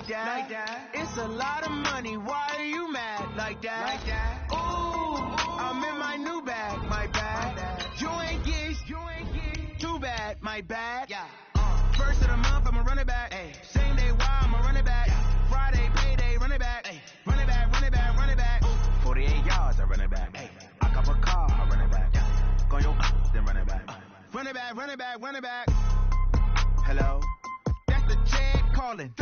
that. It's a lot of money. Why are you mad like that? Ooh, I'm in my new bag, my bad. You ain't get too bad, my bad. First of the month, I'ma run it back. Same day, why I'ma run it back. Friday, payday, run it back. Run it back, run it back, run it back. 48 yards, I run it back. I cop a car, I run it back. Go yo, then run it back. Run it back, run it back, run it back. Hello? That's the check calling.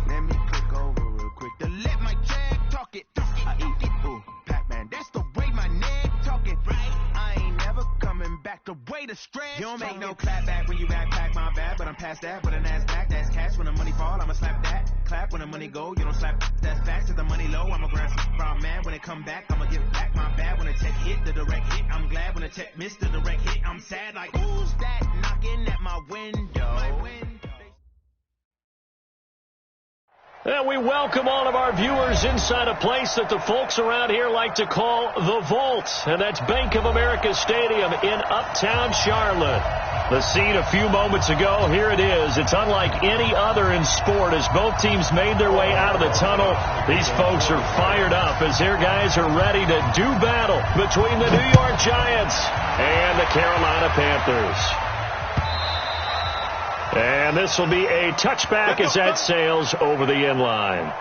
Let me click over real quick to let my check talk it. I eat it, ooh, Pac-Man. That's the way my neck talking. Right? I ain't never coming back. The way the stress. You don't make no clap back when you backpack, my bad. But I'm past that. But an ass back, that's cash. When the money fall, I'ma slap that. Clap when the money go. You don't slap. That's facts. If the money low, I'ma grind some brown man. When it come back, I'ma give back my bad. When the tech hit, the direct hit. I'm glad when the tech missed the direct hit. I'm sad like, who's that knocking at my window? And we welcome all of our viewers inside a place that the folks around here like to call the Vault. And that's Bank of America Stadium in Uptown Charlotte. The scene a few moments ago, here it is. It's unlike any other in sport as both teams made their way out of the tunnel. These folks are fired up as their guys are ready to do battle between the New York Giants and the Carolina Panthers. And this will be a touchback as that sails over the end line.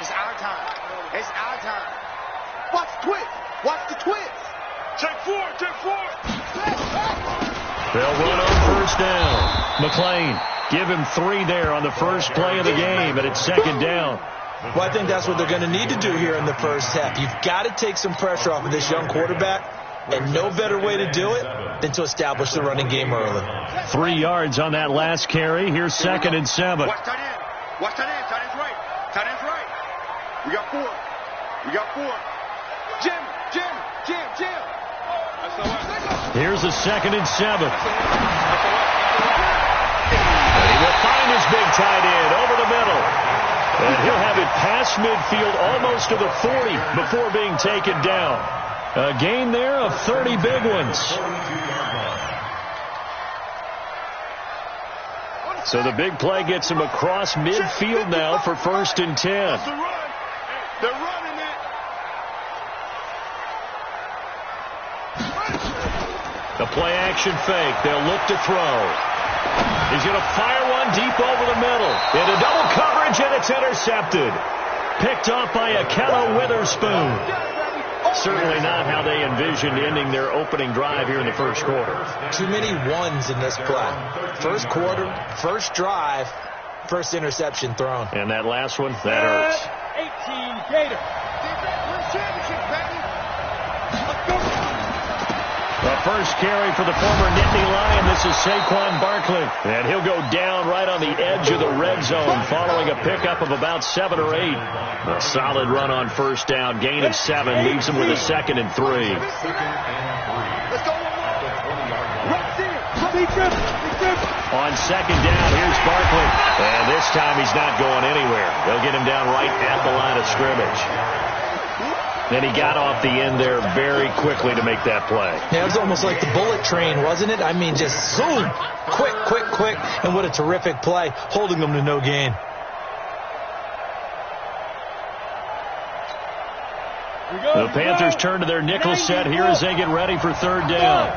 It's our time. It's our time. Watch the twist. Watch the twist. Take four. Take four. They'll run on first down. McLean, give him 3 there on the first play of the game, and it's second down. Well, I think that's what they're going to need to do here in the first half. You've got to take some pressure off of this young quarterback, and no better way to do it than to establish the running game early. 3 yards on that last carry. Here's 2nd and 7. Watch tight end. Watch tight end. Tight end's right. Tight end's right. We got 4. We got 4. Jim. Here's a 2nd and 7. And he will find his big tight end over the middle. And he'll have it past midfield almost to the 40 before being taken down. A gain there of 30 big ones. So the big play gets him across midfield now for 1st and 10. They're running it. The play action fake. They'll look to throw. He's going to fire one deep over the middle. Into double coverage, and it's intercepted. Picked off by Akello Witherspoon. Certainly not how they envisioned ending their opening drive here in the first quarter. Too many ones in this play. First quarter, first drive, first interception thrown. And that last one, that hurts. 18 Gator. Championship, baby. Let's go. The first carry for the former Nittany Lion. This is Saquon Barkley. And he'll go down right on the edge of the red zone following a pickup of about 7 or 8. A solid run on first down. Gain of 7 leaves him with a 2nd and 3. Let's go. On 2nd down, here's Barkley. And this time he's not going anywhere. They'll get him down right at the line of scrimmage. Then he got off the end there very quickly to make that play. Yeah, it was almost like the bullet train, wasn't it? I mean, just zoom. Quick. And what a terrific play, holding them to no gain. The Panthers turn to their nickel set here as they get ready for 3rd down.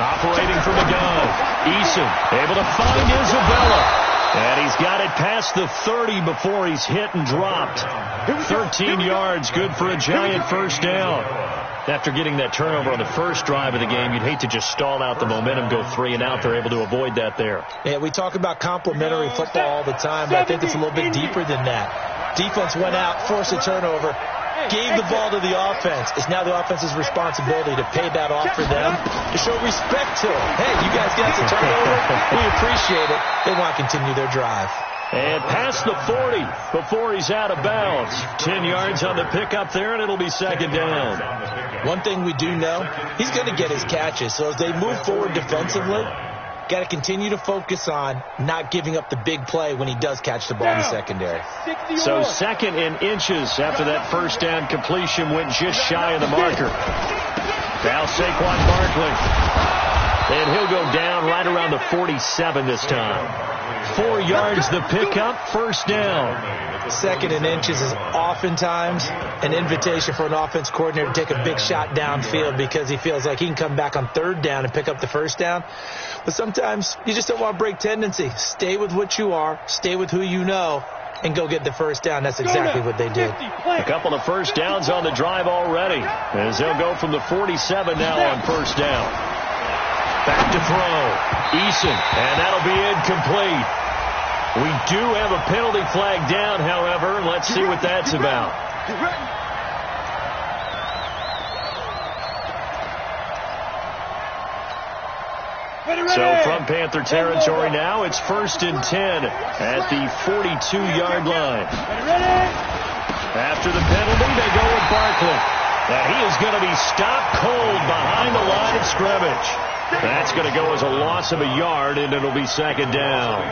Operating from the gun. Eason able to find Isabella. And he's got it past the 30 before he's hit and dropped. 13 yards, good for a Giant first down. After getting that turnover on the first drive of the game, you'd hate to just stall out the momentum, go 3 and out. They're able to avoid that there. Yeah, we talk about complementary football all the time, but I think it's a little bit deeper than that. Defense went out, forced a turnover, gave the ball to the offense. It's now the offense's responsibility to pay that off for them, to show respect to them. Hey, you guys got the turnover. We appreciate it. They want to continue their drive. And past the 40 before he's out of bounds. 10 yards on the pickup there, and it'll be second down. One thing we do know, he's going to get his catches. So as they move forward defensively, got to continue to focus on not giving up the big play when he does catch the ball in the secondary. So 2nd and inches after that first down completion went just shy of the marker. Now Saquon Barkley. And he'll go down right around the 47 this time. 4 yards the pickup, first down. 2nd and inches is oftentimes an invitation for an offense coordinator to take a big shot downfield because he feels like he can come back on 3rd down and pick up the first down. But sometimes you just don't want to break tendency. Stay with what you are, stay with who you know, and go get the first down. That's exactly what they did. A couple of first downs on the drive already, as they'll go from the 47 now on first down. Back to throw. Eason, and that'll be incomplete. We do have a penalty flag down, however. Let's see what that's about. So from Panther territory now, it's 1st and 10 at the 42-yard line. After the penalty, they go with Barkley. Now he is going to be stopped cold behind the line of scrimmage. That's going to go as a loss of a yard, and it'll be second down.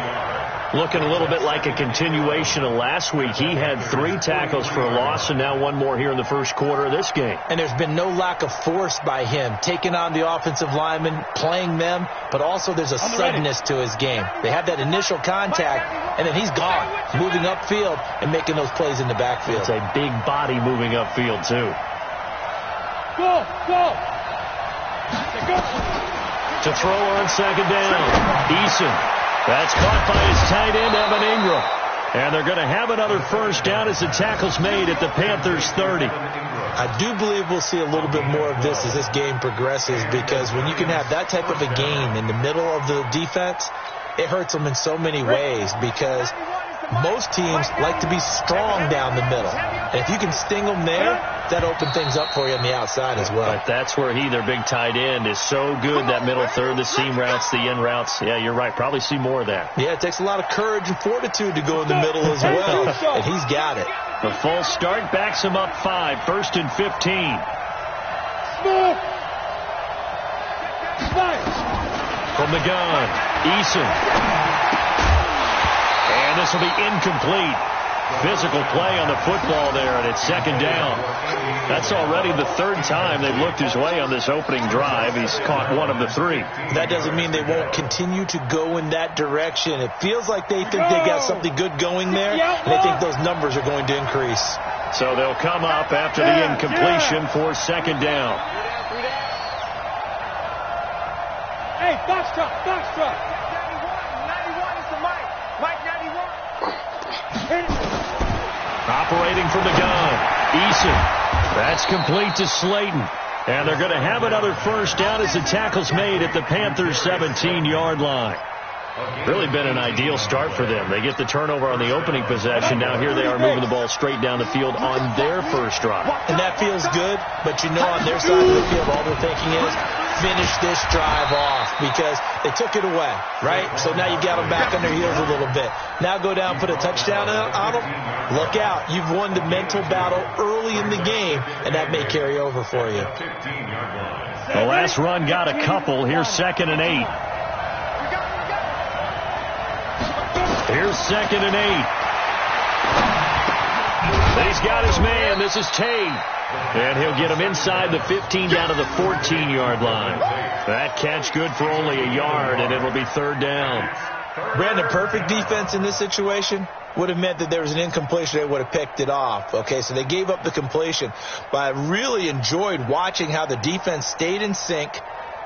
Looking a little bit like a continuation of last week. He had 3 tackles for a loss, and now 1 more here in the first quarter of this game. And there's been no lack of force by him, taking on the offensive linemen, playing them, but also there's a suddenness to his game. They have that initial contact, and then he's gone, moving upfield and making those plays in the backfield. It's a big body moving upfield, too. Go! To throw on second down. Eason. That's caught by his tight end, Evan Ingram. And they're going to have another first down as the tackle's made at the Panthers' 30. I do believe we'll see a little bit more of this as this game progresses, because when you can have that type of a gain in the middle of the defense, it hurts them in so many ways, because most teams like to be strong down the middle. And if you can sting them there, that opens things up for you on the outside as well. But that's where their big tight end, is so good, that middle third, the seam routes, the in routes. Yeah, you're right. Probably see more of that. Yeah, it takes a lot of courage and fortitude to go in the middle as well, and he's got it. The false start backs him up 5, 1st and 15. From the gun, Eason. And this will be incomplete. Physical play on the football there, and it's second down. That's already the 3rd time they've looked his way on this opening drive. He's caught 1 of the 3. That doesn't mean they won't continue to go in that direction. It feels like they think they got something good going there, and they think those numbers are going to increase. So they'll come up after the incompletion for second down. Hey, box truck. 91 is the mic. Mike 91. Operating from the gun, Eason. That's complete to Slayton. And they're going to have another first down as the tackle's made at the Panthers' 17-yard line. Really been an ideal start for them. They get the turnover on the opening possession. Now here they are moving the ball straight down the field on their first drive. And that feels good, but you know on their side of the field all they're thinking is finish this drive off, because they took it away, right? So now you got them back on their heels a little bit. Now go down, put a touchdown on them. Look out. You've won the mental battle early in the game, and that may carry over for you. The last run got a couple. Here's 2nd and 8. Here's 2nd and 8. He's got his man. This is Tate. And he'll get him inside the 15 down to the 14-yard line. That catch good for only a yard, and it'll be 3rd down. Brandon, perfect defense in this situation would have meant that there was an incompletion. They would have picked it off. Okay, so they gave up the completion. But I really enjoyed watching how the defense stayed in sync,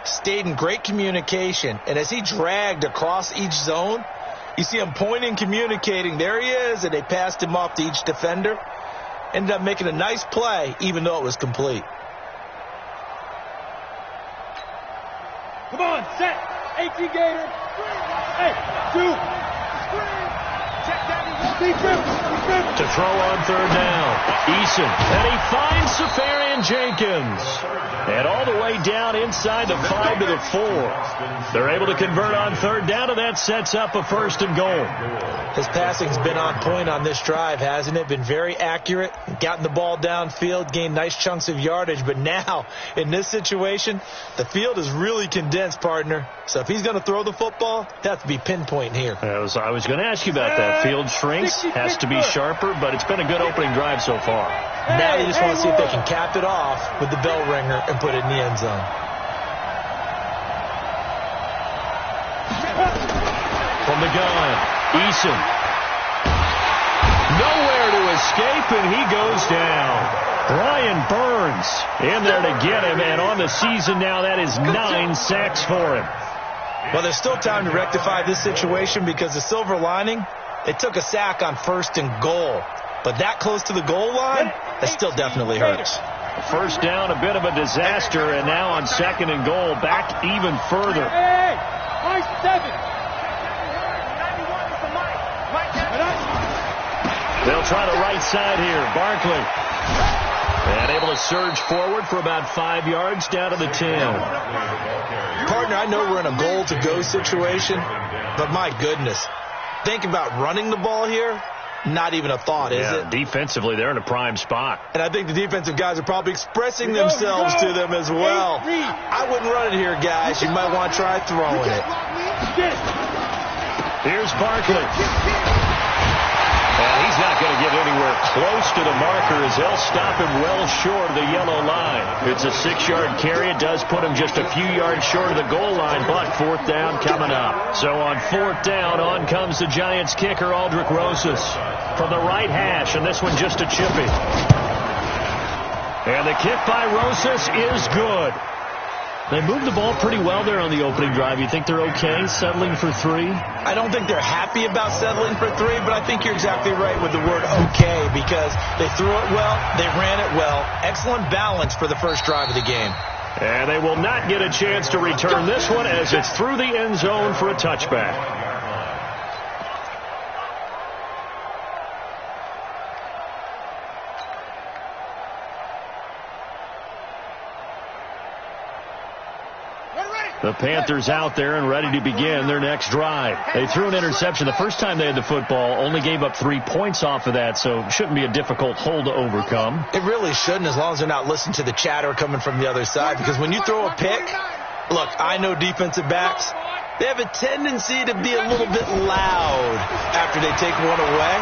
stayed in great communication. And as he dragged across each zone, you see him pointing, communicating. There he is, and they passed him off to each defender. Ended up making a nice play, even though it was complete. 1, set. 18 Gator. Hey, 2. To throw on third down, Eason, and he finds Safarian Jenkins. And all the way down inside the 5 to the 4. They're able to convert on third down, and that sets up a 1st and goal. His passing's been on point on this drive, hasn't it? Been very accurate, gotten the ball downfield, gained nice chunks of yardage. But now, in this situation, the field is really condensed, partner. So if he's going to throw the football, it has to be pinpoint here. I was going to ask you about that. Field shrinks, has to be sharper, but it's been a good opening drive so far. Now they just want to see if they can cap it off with the bell ringer and put it in the end zone. From the gun, Eason. Nowhere to escape, and he goes down. Brian Burns in there to get him, and on the season now, that is 9 sacks for him. Well, there's still time to rectify this situation because the silver lining, they took a sack on 1st and goal. But that close to the goal line, that still definitely hurts. First down, a bit of a disaster, and now on 2nd and goal, back even further. Hey, 7. They'll try the right side here. Barkley. And able to surge forward for about 5 yards down to the 10. Partner, I know we're in a goal-to-go situation, but my goodness, think about running the ball here. Not even a thought, is it? Defensively, they're in a prime spot. And I think the defensive guys are probably expressing themselves to them as well. I wouldn't run it here, guys. You might want to try throwing it. Here's Barkley. And he's not going to get anywhere close to the marker as they'll stop him well short of the yellow line. It's a 6-yard carry. It does put him just a few yards short of the goal line, but 4th down coming up. So on 4th down, on comes the Giants kicker, Aldrich Rosas, from the right hash, and this one just a chippy. And the kick by Rosas is good. They moved the ball pretty well there on the opening drive. You think they're okay settling for 3? I don't think they're happy about settling for 3, but I think you're exactly right with the word okay because they threw it well, they ran it well. Excellent balance for the first drive of the game. And they will not get a chance to return this one as it's through the end zone for a touchback. The Panthers out there and ready to begin their next drive. They threw an interception the first time they had the football, only gave up 3 points off of that, so shouldn't be a difficult hole to overcome. It really shouldn't, as long as they're not listening to the chatter coming from the other side, because when you throw a pick, look, I know defensive backs, they have a tendency to be a little bit loud after they take one away,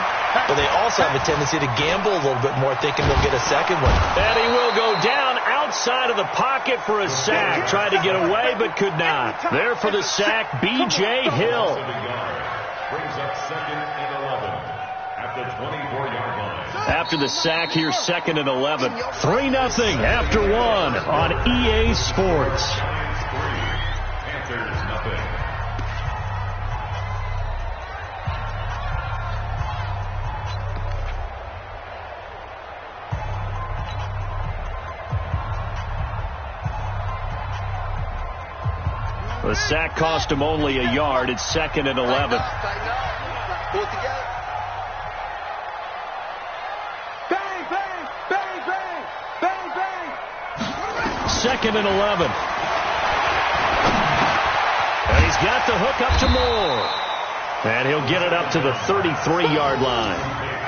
but they also have a tendency to gamble a little bit more, thinking they'll get a second one. And he will go down outside of the pocket for a sack. Tried to get away, but could not. There for the sack, B.J. Hill. Brings up 2nd and 11 at the 24-yard line. After the sack, here's 2nd and 11. 3-0 after 1 on EA Sports. Panthers nothing. The sack cost him only a yard. It's 2nd and 11. Pull it together. Bang, bang, bang, bang, bang, bang. 2nd and 11. And he's got the hook up to Moore. And he'll get it up to the 33-yard line.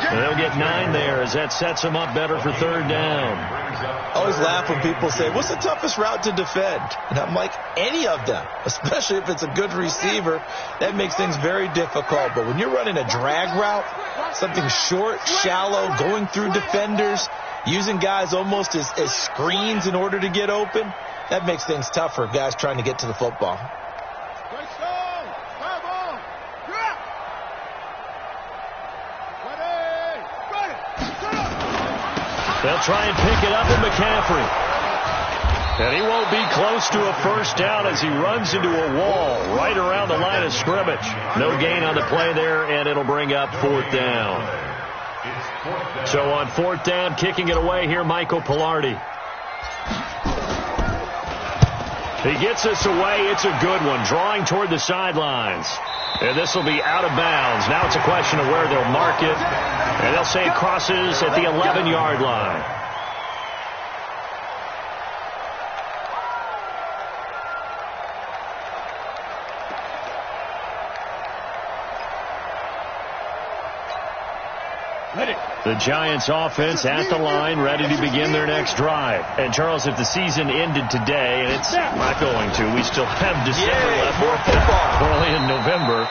And they'll get 9 there as that sets him up better for 3rd down. I always laugh when people say, what's the toughest route to defend? And I'm like, any of them, especially if it's a good receiver. That makes things very difficult. But when you're running a drag route, something short, shallow, going through defenders, using guys almost as screens in order to get open, that makes things tough for guys trying to get to the football. They'll try and pick it up in McCaffrey. And he won't be close to a 1st down as he runs into a wall right around the line of scrimmage. No gain on the play there, and it'll bring up 4th down. So on 4th down, kicking it away here, Michael Pilardi. He gets this away. It's a good one. Drawing toward the sidelines. And this will be out of bounds. Now it's a question of where they'll mark it. And they'll say it crosses at the 11-yard line. The Giants offense at the line, ready to begin their next drive. And, Charles, if the season ended today, and it's not going to, we still have December left. More football. Early in November.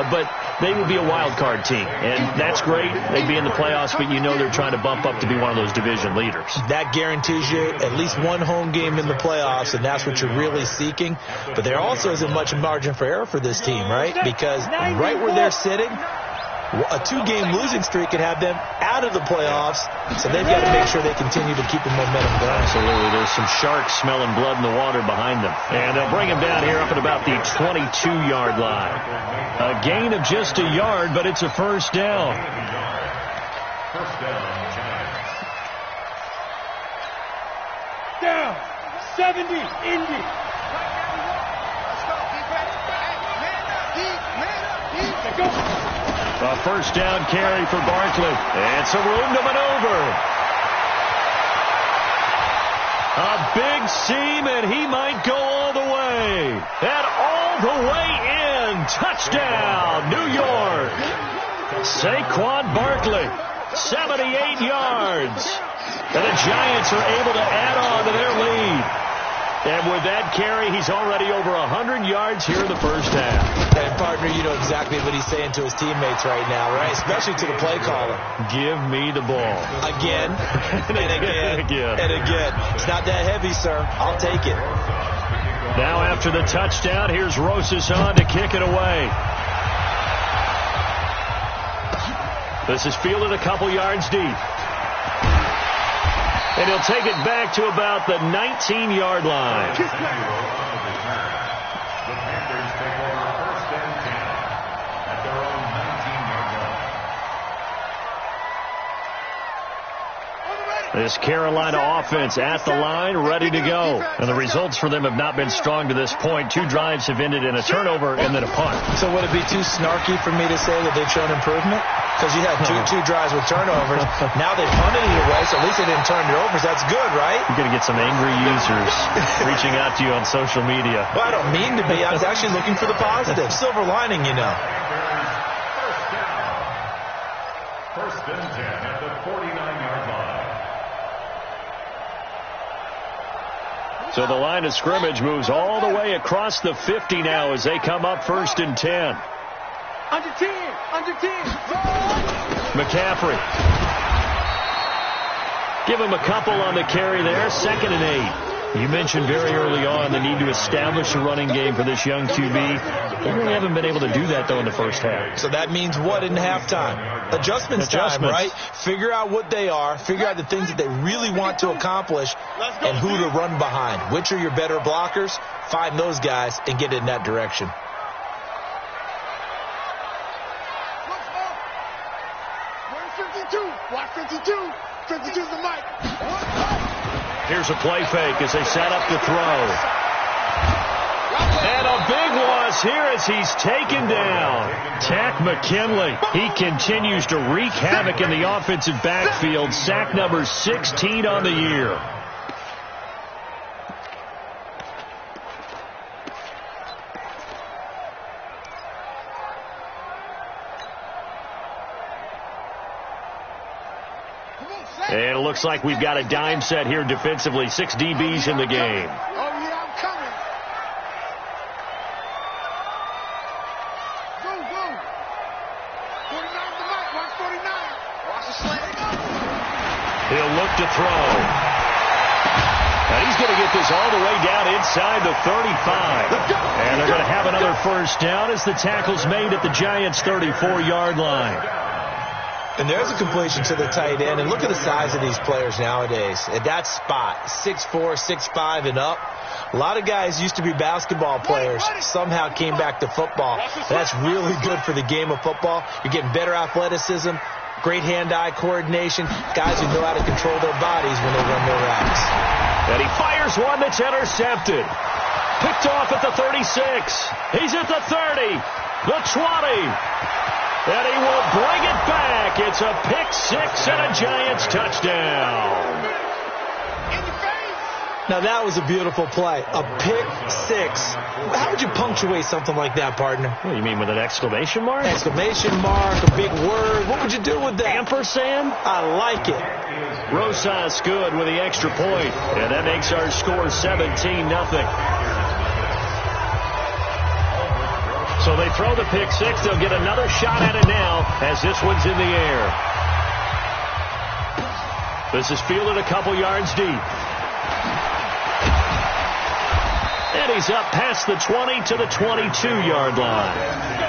But they would be a wild card team. And that's great. They'd be in the playoffs, but you know they're trying to bump up to be one of those division leaders. That guarantees you at least one home game in the playoffs, and that's what you're really seeking. But there also isn't much margin for error for this team, right? Because right where they're sitting, a 2-game losing streak could have them out of the playoffs, so they've got to make sure they continue to keep the momentum going. Absolutely. There's some sharks smelling blood in the water behind them. And they'll bring him down here up at about the 22-yard line. A gain of just a yard, but it's a first down. First down, Giants. Down. 70, Indy. Let's go. A first down carry for Barkley. And some room to maneuver. A big seam, and he might go all the way. And all the way in. Touchdown, New York. Saquon Barkley, 78 yards. And the Giants are able to add on to their lead. And with that carry, he's already over 100 yards here in the first half. And, partner, you know exactly what he's saying to his teammates right now, right? Especially to the play caller. Give me the ball. Again, and again, and again. It's not that heavy, sir. I'll take it. Now after the touchdown, here's Rosas on to kick it away. This is fielded a couple yards deep. And he'll take it back to about the 19-yard line. The Panthers take over first and 10 at their own 19-yard line. This Carolina offense at the line, ready to go. And the results for them have not been strong to this point. 2 drives have ended in a turnover and then a punt. So would it be too snarky for me to say that they've shown improvement? Because you had two drives with turnovers. Now they punted it away, so at least they didn't turn it over. So that's good, right? You're going to get some angry users reaching out to you on social media. Well, I don't mean to be. I was actually looking for the positive. Silver lining, you know. First and 10 at the 49-yard line. So the line of scrimmage moves all the way across the 50 now as they come up first and 10. Under 10. McCaffrey. Give him a couple on the carry there. 2nd and 8. You mentioned very early on the need to establish a running game for this young QB. They really haven't been able to do that, though, in the first half. So that means what in halftime? Adjustments time, right? Figure out what they are. Figure out the things that they really want to accomplish and who to run behind. Which are your better blockers? Find those guys and get in that direction. Watch 52. 52's the mic. Here's a play fake as they set up to throw. And a big loss here as he's taken down. Tack McKinley. He continues to wreak havoc in the offensive backfield. Sack number 16 on the year. And it looks like we've got a dime set here defensively. 6 DBs in the game. Oh, yeah, I'm coming. Go. 49's the mic. Watch 49. Watch the slant. He'll look to throw. And he's going to get this all the way down inside the 35. And they're going to have another first down as the tackle's made at the Giants' 34-yard line. And there's a completion to the tight end. And look at the size of these players nowadays. At that spot, 6'4", 6'5", and up. A lot of guys used to be basketball players, somehow came back to football. That's really good for the game of football. You're getting better athleticism, great hand-eye coordination, guys who know how to control their bodies when they run their routes. And he fires one that's intercepted. Picked off at the 36. He's at the 30, the 20. And he will bring it back. It's a pick six and a Giants touchdown. Now, that was a beautiful play. A pick six. How would you punctuate something like that, partner? What do you mean, with an exclamation mark? Exclamation mark, a big word. What would you do with that? Ampersand? I like it. Rosas good with the extra point. And that makes our score 17-0. So they throw the pick six. They'll get another shot at it now as this one's in the air. This is fielded a couple yards deep. And he's up past the 20 to the 22-yard line.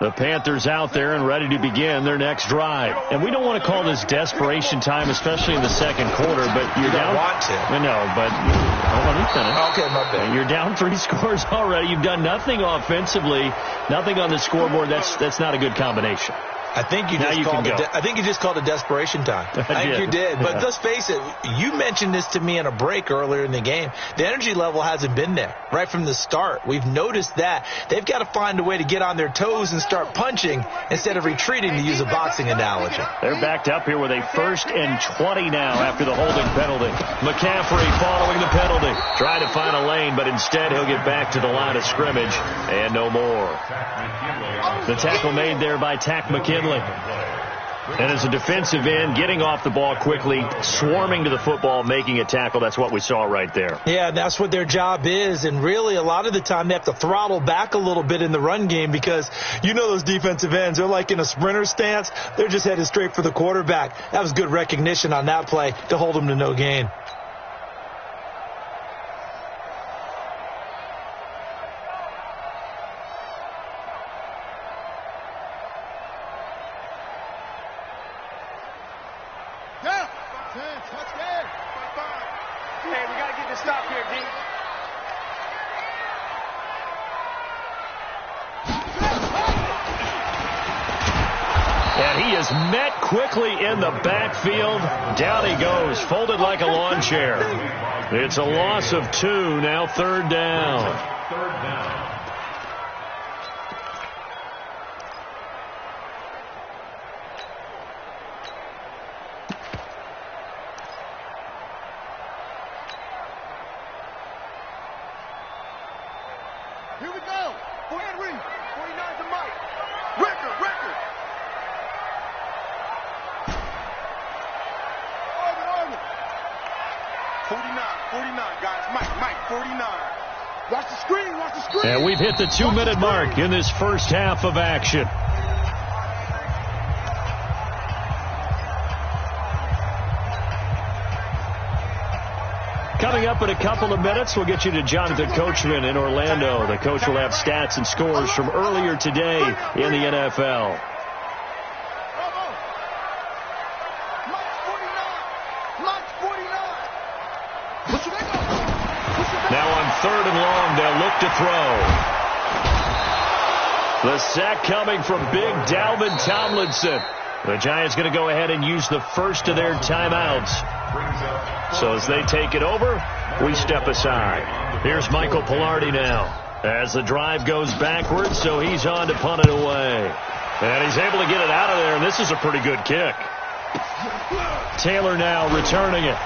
The Panthers out there and ready to begin their next drive. And we don't want to call this desperation time, especially in the second quarter, but you're down. Want to. I know, but hold on, you finish. Okay, my bad. You're down 3 scores already. You've done nothing offensively, nothing on the scoreboard. That's not a good combination. I think you just called it desperation time. I think you did. But let's face it, you mentioned this to me in a break earlier in the game. The energy level hasn't been there right from the start. We've noticed that. They've got to find a way to get on their toes and start punching instead of retreating, to use a boxing analogy. They're backed up here with a 1st and 20 now after the holding penalty. McCaffrey following the penalty. Trying to find a lane, but instead he'll get back to the line of scrimmage and no more. The tackle made there by Tack McKinley. And as a defensive end, getting off the ball quickly, swarming to the football, making a tackle. That's what we saw right there. Yeah, that's what their job is. And really, a lot of the time, they have to throttle back a little bit in the run game because you know those defensive ends, they're like in a sprinter stance. They're just headed straight for the quarterback. That was good recognition on that play to hold them to no gain. Met quickly in the backfield. Down he goes, folded like a lawn chair. It's a loss of 2, now 3rd down. Here we go. Go ahead, Reed. 49 to Mike. Record. 49, guys. Mike, 49. Watch the screen. And we've hit the 2-minute mark in this first half of action. Coming up in a couple of minutes, we'll get you to Jonathan Coachman in Orlando. The coach will have stats and scores from earlier today in the NFL. Now on 3rd and long, they'll look to throw. The sack coming from big Dalvin Tomlinson. The Giants going to go ahead and use the first of their timeouts. So as they take it over, we step aside. Here's Michael Pilardi now as the drive goes backwards, so he's on to punt it away. And he's able to get it out of there, and this is a pretty good kick. Taylor now returning it.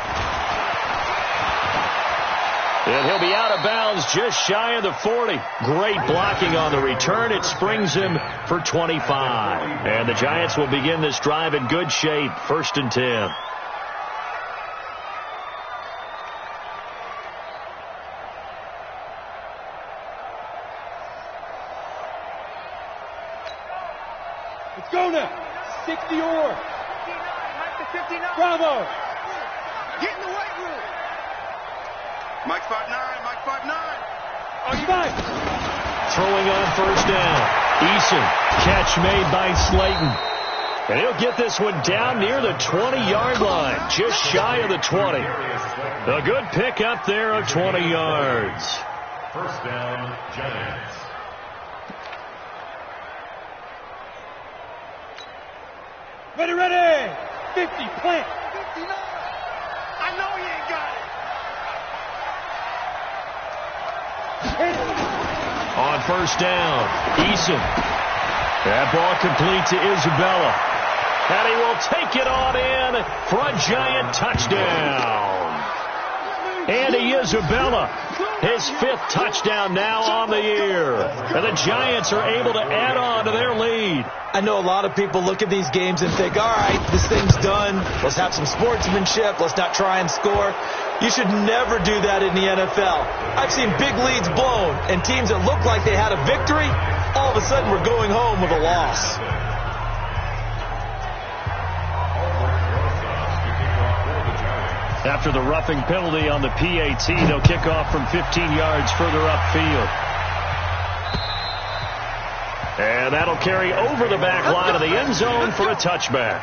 And he'll be out of bounds just shy of the 40. Great blocking on the return. It springs him for 25. And the Giants will begin this drive in good shape. 1st and 10. Let's go now. 60 or. 59, Mike to 59. Bravo. Get in the weight room. Mike 5'9", Mike 5'9". Oh, you got it. Throwing on 1st down. Eason, catch made by Slayton. And he'll get this one down near the 20-yard line, just shy of the 20. A good pick up there of 20 yards. First down, Giants. Ready. 50, plant. 59. I know he ain't got it. On first down, Eason. That ball complete to Isabella. And he will take it on in for a Giant touchdown. Andy Isabella, his 5th touchdown now on the year. And the Giants are able to add on to their lead. I know a lot of people look at these games and think, all right, this thing's done. Let's have some sportsmanship. Let's not try and score. You should never do that in the NFL. I've seen big leads blown, and teams that looked like they had a victory, all of a sudden we're going home with a loss. After the roughing penalty on the PAT, they'll kick off from 15 yards further upfield. And that'll carry over the back line of the end zone for a touchback.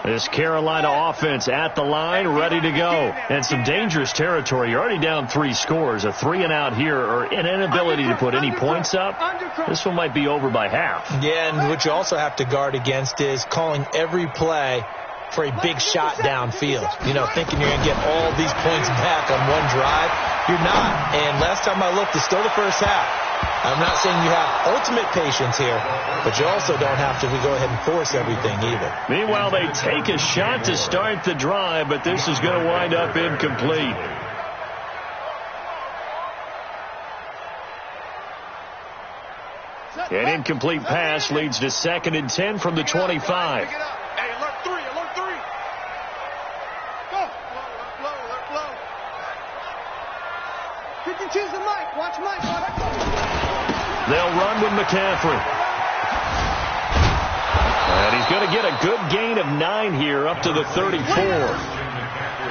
This Carolina offense at the line, ready to go. And some dangerous territory. You're already down 3 scores. A 3-and-out here, or an inability to put any points up. This one might be over by half. Yeah, and what you also have to guard against is calling every play for a big shot downfield. You know, thinking you're going to get all these points back on one drive. You're not. And last time I looked, it's still the first half. I'm not saying you have ultimate patience here, but you also don't have to go ahead and force everything either. Meanwhile, they take a shot to start the drive, but this is going to wind up incomplete. An incomplete pass leads to 2nd and 10 from the 25. Hey, alert 3. Go. Low. You can choose the mic. Watch Mike. They'll run with McCaffrey. And he's going to get a good gain of 9 here up to the 34.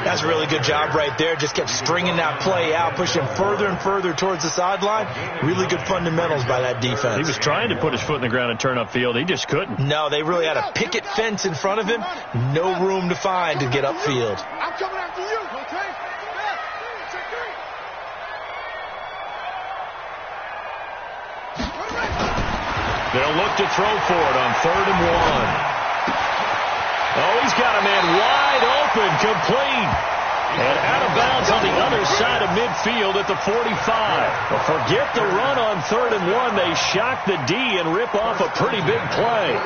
That's a really good job right there. Just kept stringing that play out, pushing further and further towards the sideline. Really good fundamentals by that defense. He was trying to put his foot in the ground and turn upfield. He just couldn't. No, they really had a picket fence in front of him. No room to find to get upfield. I'm coming after you, okay? They'll look to throw for it on 3rd and 1. Oh, he's got a man wide open, complete. And out of bounds on the other side of midfield at the 45. But forget the run on 3rd and 1. They shock the D and rip off a pretty big play.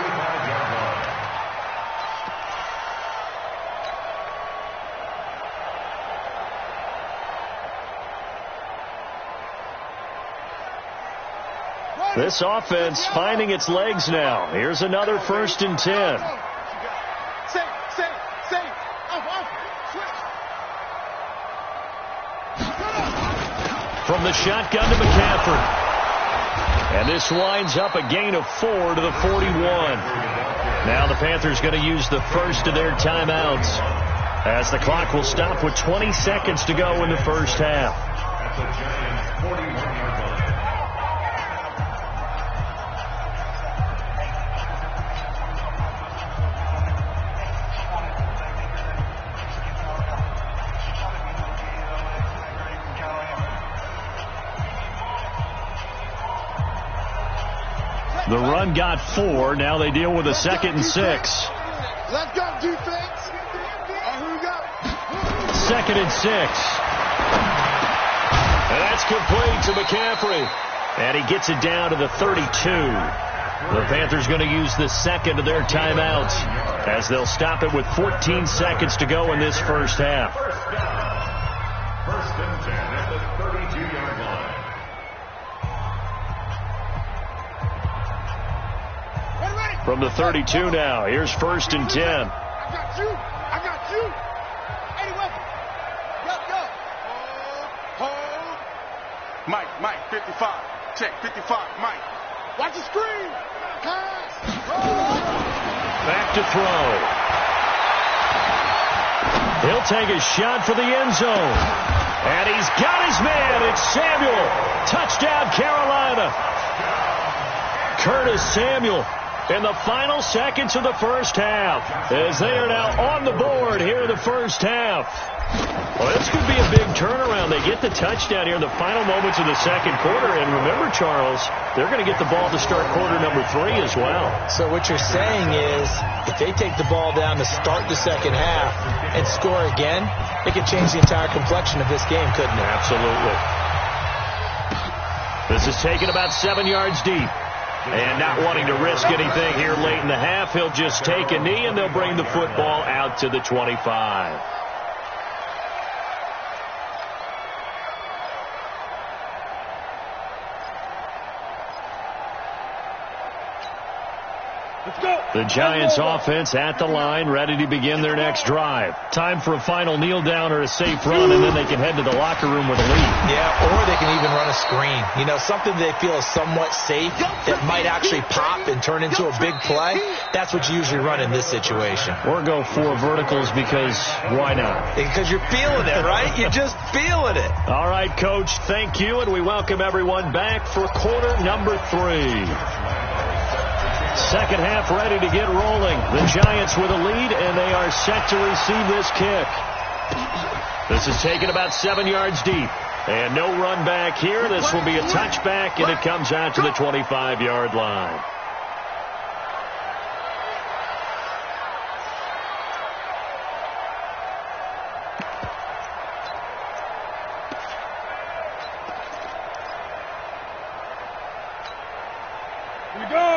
This offense finding its legs now. Here's another 1st and 10. From the shotgun to McCaffrey. And this winds up a gain of 4 to the 41. Now the Panthers going to use the first of their timeouts, as the clock will stop with 20 seconds to go in the first half. At the Giants' 41-yard line. The run got 4. Now they deal with a 2nd and 6. Let's go, defense. Here we go. 2nd and 6. And that's complete to McCaffrey. And he gets it down to the 32. The Panthers going to use the second of their timeouts, as they'll stop it with 14 seconds to go in this first half. First and 10 at the 32-yard line. From the 32 now, here's 1st and 10. I got you. Anyway, go. Hold. Mike, 55. Check, 55, Mike. Watch the screen. Pass. Back to throw. He'll take a shot for the end zone. And he's got his man. It's Samuel. Touchdown, Carolina. Curtis Samuel in the final seconds of the first half, as they are now on the board here in the first half. Well, this could be a big turnaround. They get the touchdown here in the final moments of the second quarter. And remember, Charles, they're going to get the ball to start quarter number 3 as well. So what you're saying is, if they take the ball down to start the second half and score again, it could change the entire complexion of this game, couldn't it? Absolutely. This is taken about 7 yards deep. And not wanting to risk anything here late in the half, he'll just take a knee, and they'll bring the football out to the 25. The Giants offense at the line, ready to begin their next drive. Time for a final kneel down or a safe run, and then they can head to the locker room with a lead. Yeah, or they can even run a screen. You know, something they feel is somewhat safe that might actually pop and turn into a big play. That's what you usually run in this situation. Or go 4 verticals because why not? Because you're feeling it, right? You're just feeling it. All right, Coach, thank you, and we welcome everyone back for quarter number 3. Second half ready to get rolling. The Giants with a lead, and they are set to receive this kick. This is taken about 7 yards deep. And no run back here. This will be a touchback, and it comes out to the 25-yard line.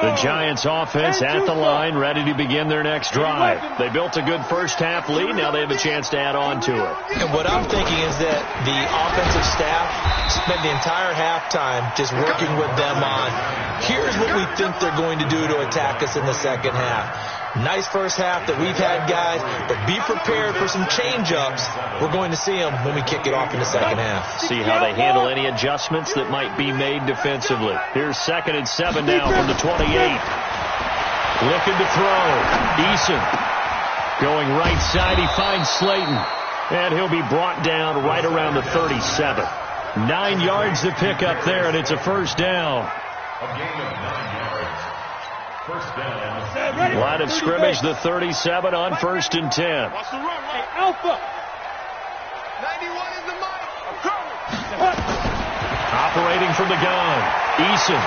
The Giants offense at the line, ready to begin their next drive. They built a good first half lead. Now they have a chance to add on to it. And what I'm thinking is that the offensive staff spent the entire halftime just working with them on, here's what we think they're going to do to attack us in the second half. Nice first half that we've had, guys, but be prepared for some change-ups. We're going to see them when we kick it off in the second half. See how they handle any adjustments that might be made defensively. Here's 2nd and 7 now from the 28. Looking to throw. Eason going right side. He finds Slayton, and he'll be brought down right around the 37. 9 yards to pick up there, and it's a first down. A gain of 9 yards. First down. Line of scrimmage, the 37 on 1st and 10. Watch the run, hey, Alpha. 91 is the mic. I'm coming. Operating from the gun. Eason.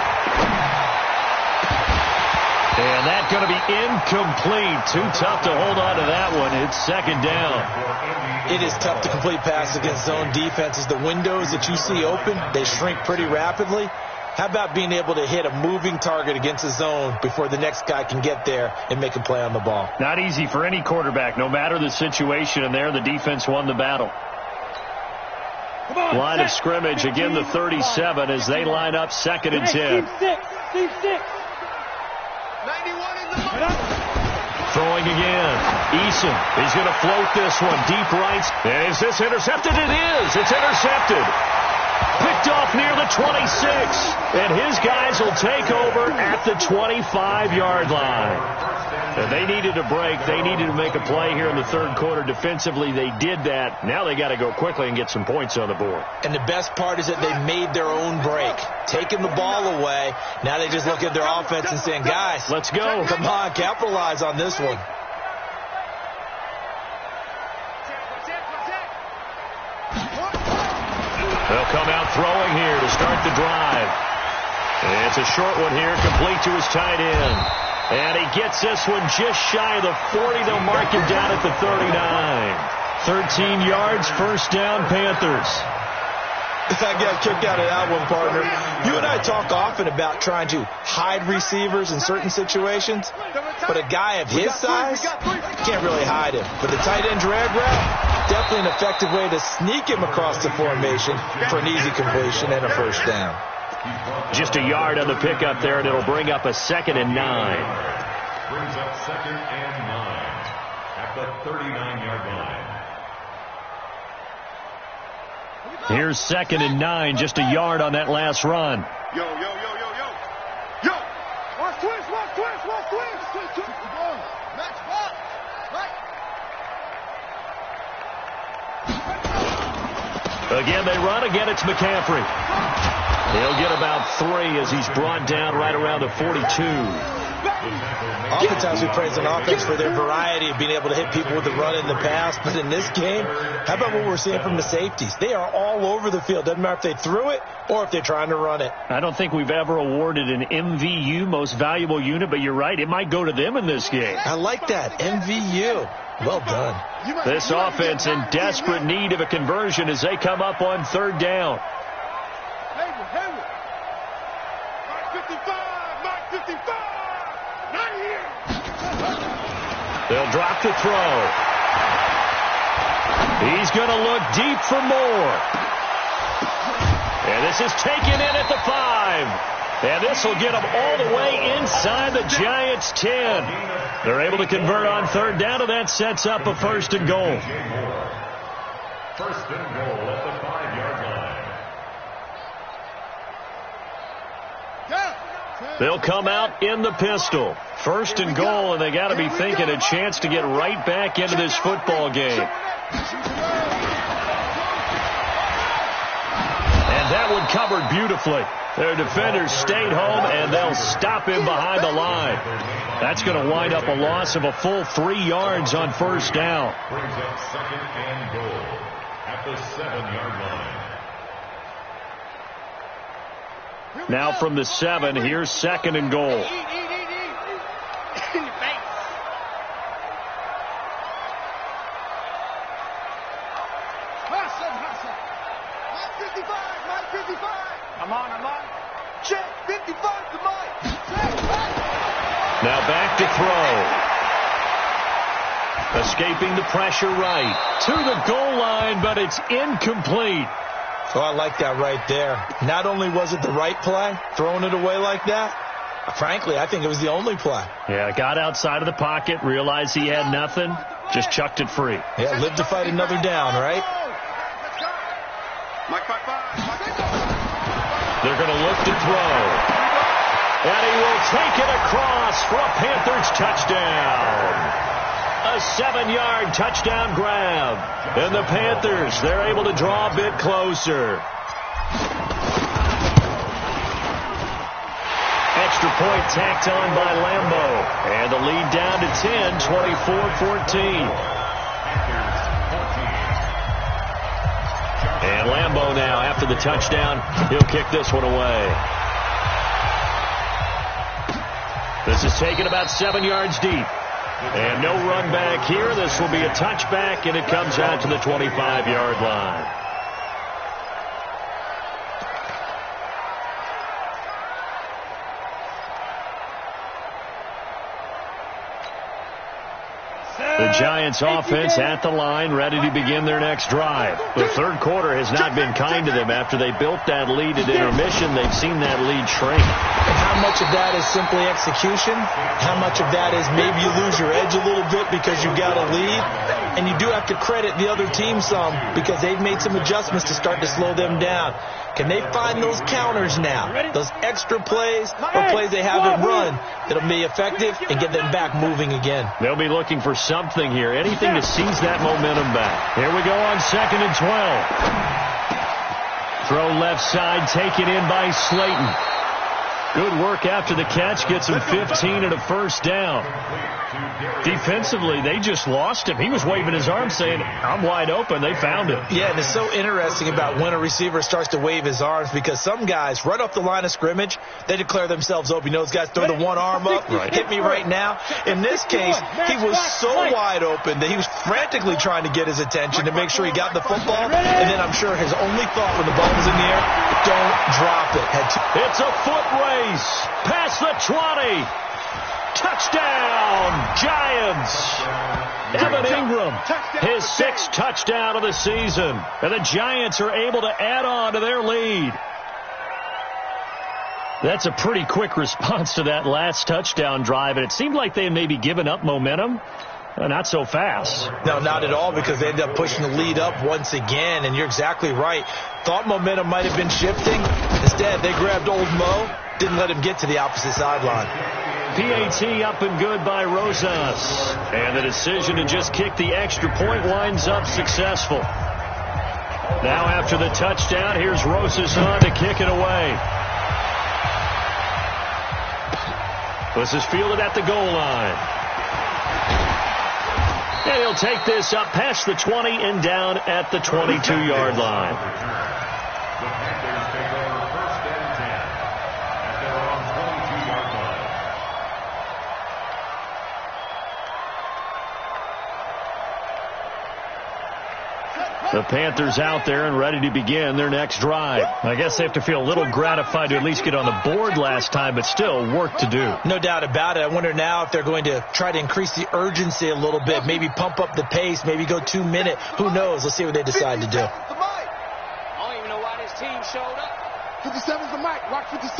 And that's going to be incomplete. Too tough to hold on to that one. It's 2nd down. It is tough to complete passes against zone defenses. The windows that you see open, they shrink pretty rapidly. How about being able to hit a moving target against a zone before the next guy can get there and make a play on the ball? Not easy for any quarterback, no matter the situation, and there the defense won the battle. Line of scrimmage, again the 37 as they line up 2nd and 10. Team 6. 91 is the mic. Throwing again. Eason is going to float this one deep right. And is this intercepted? It is. It's intercepted. Picked off near the 26. And his guys will take over at the 25-yard line. And they needed a break. They needed to make a play here in the third quarter. Defensively, they did that. Now they got to go quickly and get some points on the board. And the best part is that they made their own break. Taking the ball away. Now they just look at their offense and saying, guys, let's go. Come on, capitalize on this one. They'll come out throwing here to start the drive. And it's a short one here, complete to his tight end. And he gets this one just shy of the 40. They'll mark him down at the 39. 13 yards, first down, Panthers. I got a kick out of that one, partner. You and I talk often about trying to hide receivers in certain situations, but a guy of his size, can't really hide him. But the tight end drag route, definitely an effective way to sneak him across the formation for an easy completion and a first down. Just a yard on the pickup there, and it'll bring up a 2nd and 9. Brings up 2nd and 9 at the 39-yard line. Here's 2nd and 9, just a yard on that last run. Yo. Watch twist. Match ball. Right. Again, they run. Again, it's McCaffrey. He'll get about 3 as he's brought down right around the 42. Oftentimes we praise an offense for their variety of being able to hit people with the run in the pass. But in this game, how about what we're seeing from the safeties? They are all over the field. Doesn't matter if they threw it or if they're trying to run it. I don't think we've ever awarded an MVU, most valuable unit, but you're right. It might go to them in this game. I like that. MVU. Well done. This offense in desperate need of a conversion as they come up on 3rd down. Hayward. Mark 55. Not here. They'll drop the throw. He's going to look deep for more. And this is taken in at the 5. And this will get them all the way inside the Giants' 10. They're able to convert on 3rd down, and that sets up a 1st and goal. 1st and goal at the 5-yard line. They'll come out in the pistol. 1st and goal, and they got to be thinking a chance to get right back into this football game. And that one covered beautifully. Their defenders stayed home, and they'll stop him behind the line. That's going to wind up a loss of a full 3 yards on 1st down. Brings up 2nd and goal at the 7-yard line. Now from the 7, here's 2nd and goal. I'm on. Check 55 to Mike. Now back to throw. Escaping the pressure right. To the goal line, but it's incomplete. Oh, I like that right there. Not only was it the right play, throwing it away like that, frankly, I think it was the only play. Yeah, got outside of the pocket, realized he had nothing, just chucked it free. Yeah, live to fight another down, right? Mike 55. They're going to look to throw. And he will take it across for a Panthers touchdown. A 7-yard touchdown grab. And the Panthers, they're able to draw a bit closer. Extra point tacked on by Lambeau. And the lead down to 10, 24-14. And Lambeau now, after the touchdown, he'll kick this one away. This is taken about 7 yards deep. And no run back here. This will be a touchback, and it comes out to the 25-yard line. The Giants offense at the line, ready to begin their next drive. The 3rd quarter has not been kind to them. After they built that lead at intermission, they've seen that lead shrink. And how much of that is simply execution? How much of that is maybe you lose your edge a little bit because you got a lead? And you do have to credit the other team some because they've made some adjustments to start to slow them down. Can they find those counters now, those extra plays or plays they haven't run that'll be effective and get them back moving again? They'll be looking for something here, anything to seize that momentum back. Here we go on 2nd and 12. Throw left side, taken in by Slayton. Good work after the catch, gets him 15 and a 1st down. Defensively, they just lost him. He was waving his arm saying, I'm wide open. They found him. Yeah, and it's so interesting about when a receiver starts to wave his arms because some guys, right off the line of scrimmage, they declare themselves open. Those guys throw the one arm up, hit me right now. In this case, he was so wide open that he was frantically trying to get his attention to make sure he got the football. And then I'm sure his only thought when the ball was in the air, don't drop it. It's a foot race. Past the 20. Touchdown, Giants. Evan Ingram, his 6th touchdown of the season. And the Giants are able to add on to their lead. That's a pretty quick response to that last touchdown drive. And it seemed like they had maybe given up momentum. Not so fast. No, not at all, because they ended up pushing the lead up once again. And you're exactly right. Thought momentum might have been shifting. Instead, they grabbed old Mo. Didn't let him get to the opposite sideline. PAT up and good by Rosas. And the decision to just kick the extra point winds up successful. Now after the touchdown, here's Rosas on to kick it away. This is fielded at the goal line. And he'll take this up past the 20 and down at the 22-yard line. The Panthers take over 1st and 10 at their own 22-yard line. The Panthers out there and ready to begin their next drive. I guess they have to feel a little gratified to at least get on the board last time, but still work to do. No doubt about it. I wonder now if they're going to try to increase the urgency a little bit, maybe pump up the pace, maybe go 2 minute. Who knows? Let's see what they decide to do. I don't even know why this team showed up. 57's the mic. Watch 57.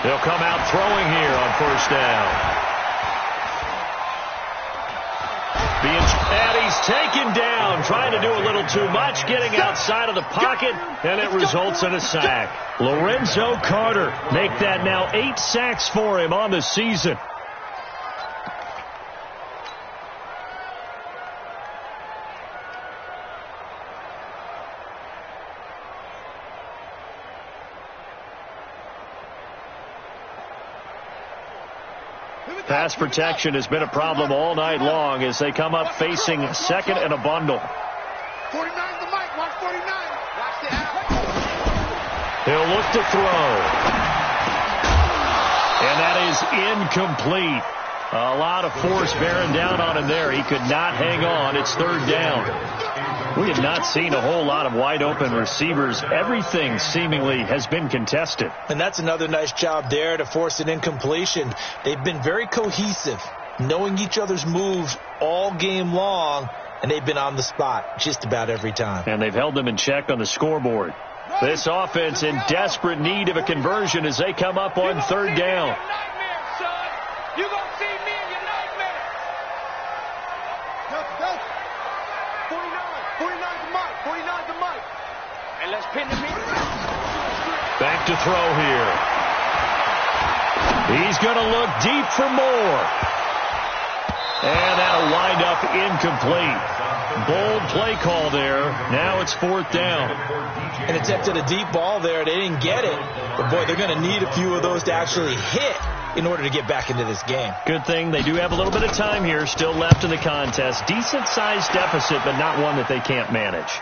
They'll come out throwing here on 1st down. And he's taken down, trying to do a little too much, getting outside of the pocket, and it results in a sack. Lorenzo Carter make that now 8 sacks for him on the season. Pass protection has been a problem all night long as they come up facing 2nd and a bundle. 49's the mic. Watch 49. Watch the out. He'll look to throw. And that is incomplete. A lot of force bearing down on him there. He could not hang on. It's 3rd down. We have not seen a whole lot of wide open receivers. Everything seemingly has been contested. And that's another nice job there to force an incompletion. They've been very cohesive, knowing each other's moves all game long, and they've been on the spot just about every time. And they've held them in check on the scoreboard. This offense in desperate need of a conversion as they come up on 3rd down. You're going to see me in your nightmares. 49's the mic. 49's the mic. And let's pin the meat. Back to throw here. He's going to look deep for more. And that'll wind up incomplete. Bold play call there. Now it's 4th down. And attempted a deep ball there. They didn't get it. But, boy, they're going to need a few of those to actually hit in order to get back into this game. Good thing they do have a little bit of time here still left in the contest. Decent-sized deficit, but not one that they can't manage.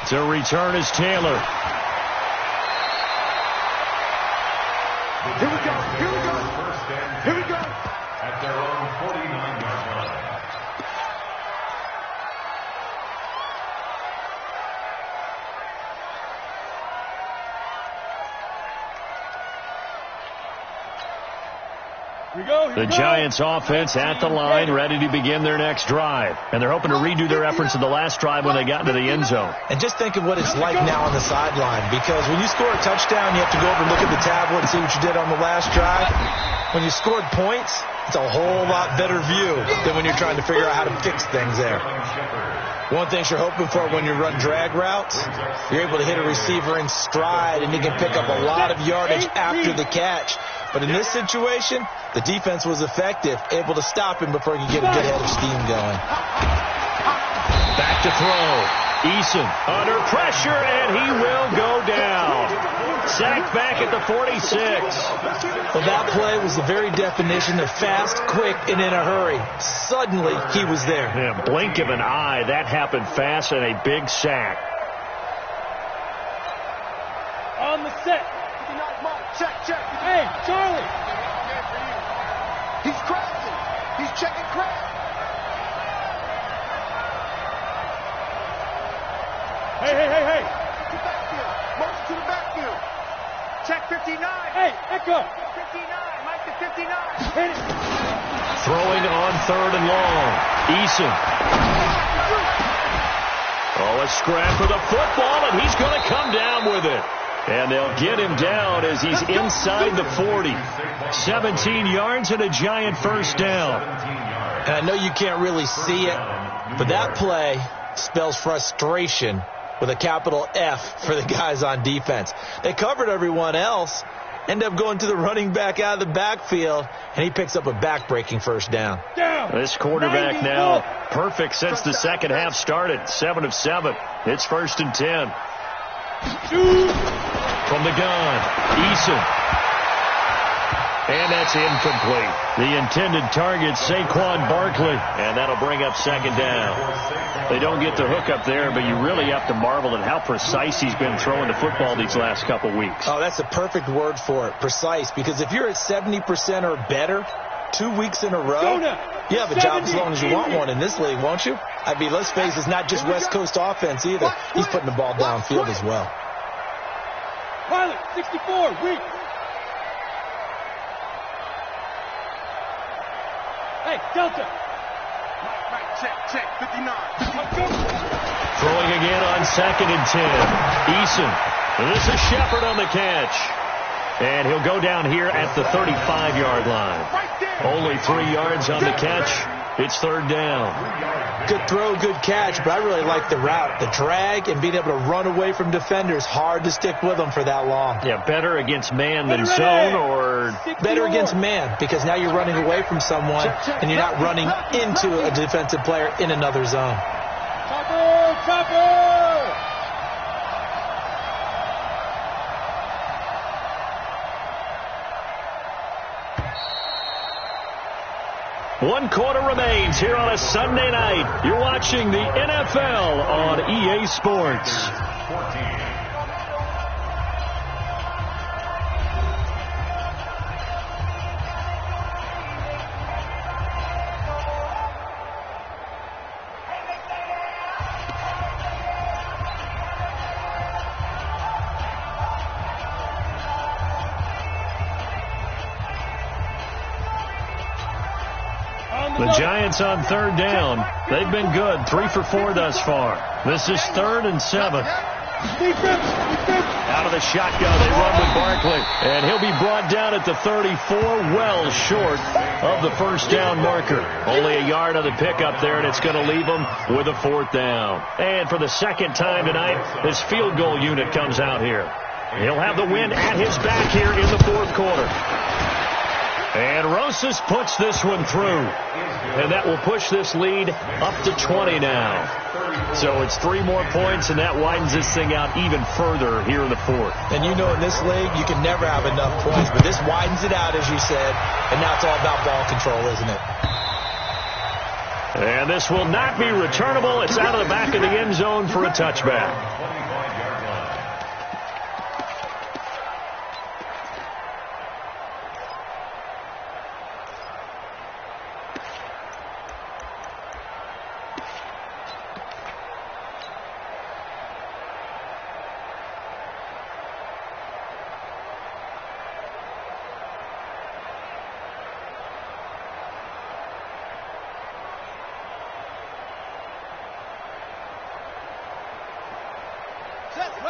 To return is Taylor. Here we go. Here we go. Here we go. At their own 49-yard line. The Giants offense at the line, ready to begin their next drive. And they're hoping to redo their efforts in the last drive when they got into the end zone. And just think of what it's like now on the sideline, because when you score a touchdown, you have to go over and look at the tablet and see what you did on the last drive. When you scored points, it's a whole lot better view than when you're trying to figure out how to fix things there. One thing you're hoping for when you run drag routes, you're able to hit a receiver in stride, and you can pick up a lot of yardage after the catch. But in this situation, the defense was effective, able to stop him before he could get a good head of steam going. Back to throw. Eason under pressure, and he will go down. Sacked back at the 46. Well, that play was the very definition of fast, quick, and in a hurry. Suddenly, he was there. Yeah, blink of an eye. That happened fast and a big sack. On the set. Check. Hey, Charlie. He's crashing. He's checking crash. Hey. To the backfield. Motion to the backfield. Check 59. Hey, Echo. 59. Mike to 59. Hit it. Throwing on 3rd and long. Eason. Oh, a scrap for the football, and he's going to come down with it. And they'll get him down as he's inside the 40. 17 yards and a Giant 1st down. And I know you can't really see it, but that play spells frustration with a capital F for the guys on defense. They covered everyone else, End up going to the running back out of the backfield, and he picks up a back-breaking first down. This quarterback now perfect since the second half started. 7 of 7. It's 1st and 10. From the gun, Eason. And that's incomplete. The intended target, Saquon Barkley. And that'll bring up 2nd down. They don't get the hook up there, but you really have to marvel at how precise he's been throwing the football these last couple weeks. Oh, that's a perfect word for it, precise. Because if you're at 70% or better 2 weeks in a row, you have a job as long as you want one in this league, won't you? I mean, let's face it, it's not just West Coast offense either. He's putting the ball downfield as well. Pilot, 64, weak. Hey, Delta. Check, 59. Throwing again on 2nd and 10. Eason. This is Shepard on the catch. And he'll go down here at the 35-yard line. Only 3 yards on the catch. It's 3rd down. Good throw, good catch, but I really like the route. The drag and being able to run away from defenders. Hard to stick with them for that long. Yeah, better against man than zone, or better against man, because now you're running away from someone and you're not running into a defensive player in another zone. Chopper! One quarter remains here on a Sunday night. You're watching the NFL on EA Sports. 14. The Giants on 3rd down. They've been good. 3 for 4 thus far. This is 3rd and 7. Out of the shotgun, they run with Barkley. And he'll be brought down at the 34, well short of the 1st down marker. Only a yard on the pickup there, and it's going to leave them with a 4th down. And for the 2nd time tonight, this field goal unit comes out here. He'll have the win at his back here in the 4th quarter. And Rosas puts this one through. And that will push this lead up to 20 now. So it's 3 more points, and that widens this thing out even further here in the 4th. And you know in this league, you can never have enough points. But this widens it out, as you said. And now it's all about ball control, isn't it? And this will not be returnable. It's out of the back of the end zone for a touchback.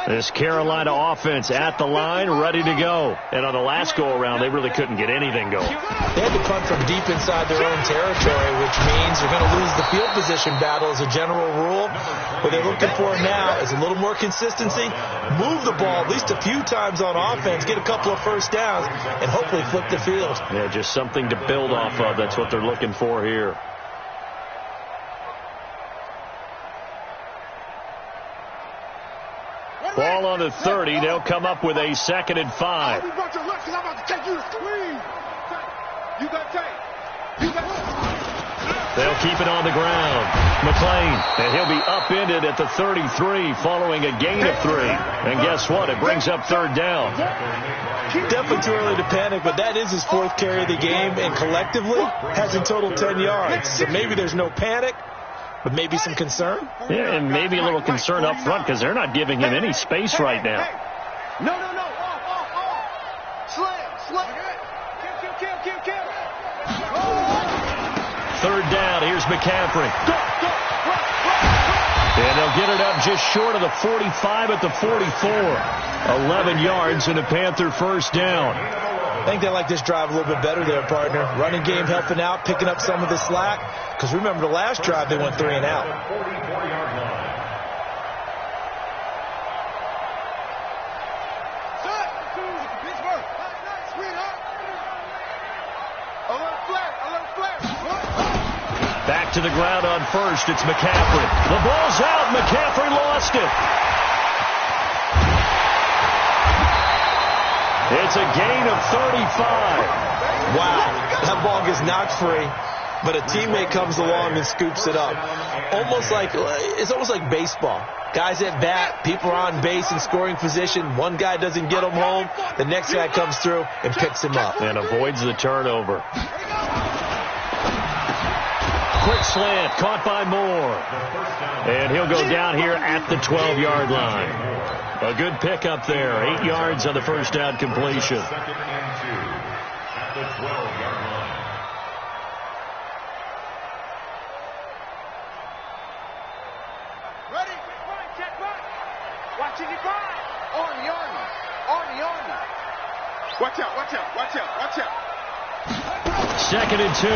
This Carolina offense at the line, ready to go. And on the last go-around, they really couldn't get anything going. They had to punt from deep inside their own territory, which means they're going to lose the field position battle as a general rule. What they're looking for now is a little more consistency, move the ball at least a few times on offense, get a couple of 1st downs, and hopefully flip the field. Yeah, just something to build off of. That's what they're looking for here. Ball on the 30. They'll come up with a 2nd and 5. They'll keep it on the ground. McLean, and he'll be upended at the 33 following a gain of 3. And guess what? It brings up 3rd down. Definitely too early to panic, but that is his 4th carry of the game, and collectively has in total 10 yards. So maybe there's no panic, but maybe some concern. Yeah, and maybe a little concern up front because they're not giving him any space right now. No. Slam. Kill. 3rd down. Here's McCaffrey. And they'll get it up just short of the 45 at the 44. 11 yards and a Panther 1st down. I think they like this drive a little bit better there, partner. Running game helping out, picking up some of the slack. Because remember, the last drive, they went 3 and out. Back to the ground on first. It's McCaffrey. The ball's out. McCaffrey lost it. It's a gain of 35. Wow, that ball gets knocked free, but a teammate comes along and scoops it up. It's almost like baseball. Guys at bat, people are on base in scoring position. One guy doesn't get him home. The next guy comes through and picks him up. And avoids the turnover. Quick slant, caught by Moore. And he'll go down here at the 12-yard line. A good pickup there. 8 yards on the first down completion. 2nd and 2 at the 12-yard line. Ready? Check right. Watching it right. Arnie. Watch out. 2nd and 2.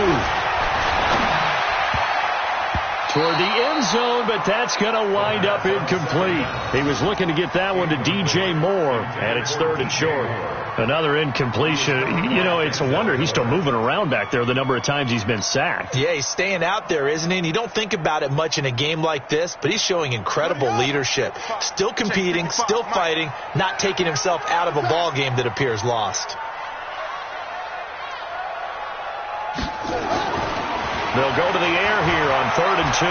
Toward the end zone, but that's going to wind up incomplete. He was looking to get that one to DJ Moore, and it's 3rd and short. Another incompletion. You know, it's a wonder he's still moving around back there the number of times he's been sacked. Yeah, he's staying out there, isn't he? And you don't think about it much in a game like this, but he's showing incredible leadership. Still competing, still fighting, not taking himself out of a ball game that appears lost. They'll go to the air here on 3rd and 2.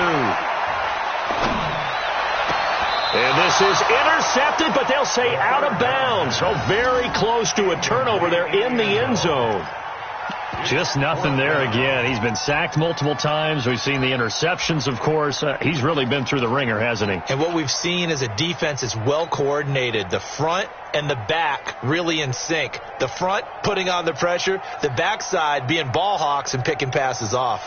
And this is intercepted, but they'll say out of bounds. So very close to a turnover there in the end zone. Just nothing there again. He's been sacked multiple times. We've seen the interceptions, of course. He's really been through the ringer, hasn't he? And what we've seen is a defense that's well coordinated. The front and the back really in sync. The front putting on the pressure, the backside being ball hawks and picking passes off.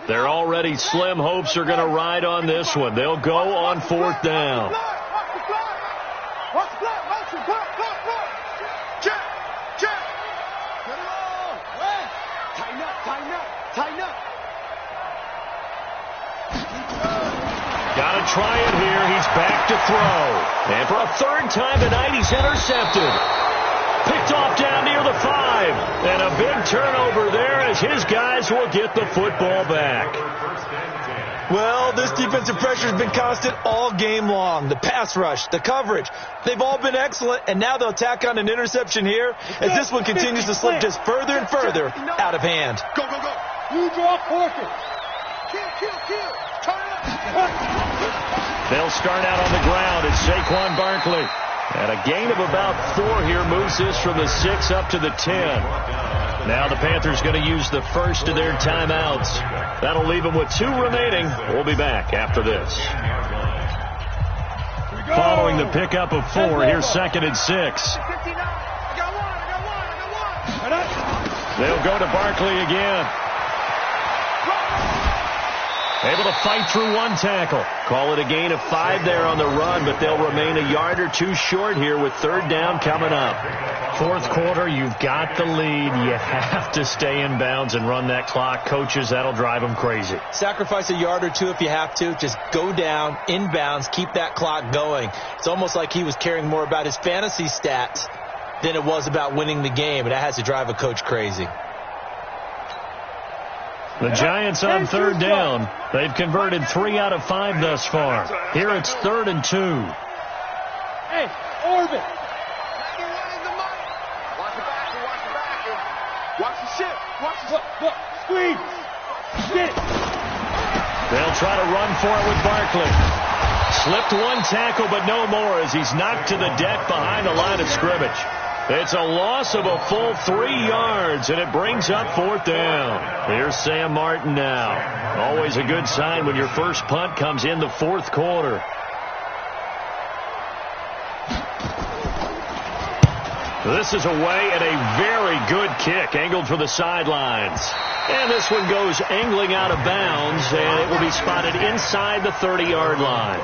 Their already slim hopes are going to ride on this one. They'll go on 4th down. Watch the block. Check. Put it on. Tighten up. Got to try it here. He's back to throw. And for a 3rd time tonight, he's intercepted. Picked off down near the 5. And a big turnover there as his guys will get the football back. Well, this defensive pressure has been constant all game long. The pass rush, the coverage, they've all been excellent, and now they'll tack on an interception here as this one continues to slip just further and further out of hand. Go. You draw quarter. Kill. Turn it up. They'll start out on the ground. It's Saquon Barkley. And a gain of about 4 here moves this from the 6 up to the 10. Now the Panthers going to use the first of their timeouts. That'll leave them with 2 remaining. We'll be back after this. Following the pickup of 4, here's 2nd and 6. I got one. They'll go to Barkley again. Able to fight through one tackle. Call it a gain of 5 there on the run, but they'll remain a yard or 2 short here with 3rd down coming up. 4th quarter, you've got the lead. You have to stay in bounds and run that clock. Coaches, that'll drive them crazy. Sacrifice a yard or 2 if you have to. Just go down, in bounds, keep that clock going. It's almost like he was caring more about his fantasy stats than it was about winning the game, and that has to drive a coach crazy. The Giants on 3rd down. They've converted 3 out of 5 thus far. Here it's 3rd and 2. Hey, Orvin. Watch the back. Watch the ship. Look. Squeeze. Get it. They'll try to run for it with Barkley. Slipped one tackle, but no more as he's knocked to the deck behind the line of scrimmage. It's a loss of a full 3 yards, and it brings up 4th down. Here's Sam Martin now. Always a good sign when your first punt comes in the 4th quarter. This is away and a very good kick, angled for the sidelines. And this one goes angling out of bounds, and it will be spotted inside the 30-yard line.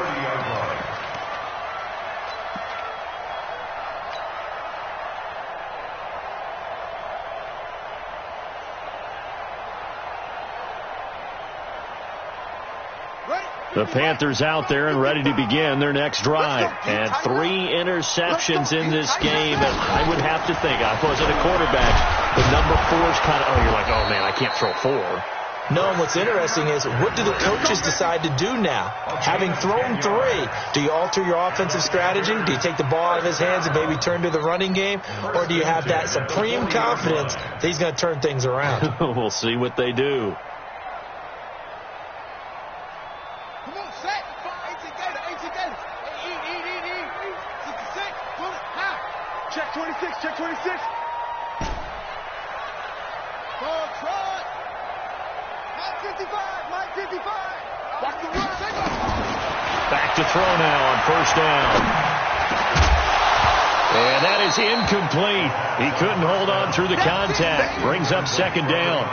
Ready? The Panthers out there and ready to begin their next drive. And 3 interceptions in this game. And I would have to think, I wasn't a quarterback, but number 4 is kind of, oh, you're like, oh, man, I can't throw 4. No, and what's interesting is, what do the coaches decide to do now? Having thrown 3, do you alter your offensive strategy? Do you take the ball out of his hands and maybe turn to the running game? Or do you have that supreme confidence that he's going to turn things around? We'll see what they do. Come on, set. 18 Gator. E. 66. Pull it. High. Check 26. Check 26. Ball trot. Mike 55. Mike 55. Watch the run. Take off. Back to throw now on first down. And that is incomplete. He couldn't hold on through the contact. Brings up second down.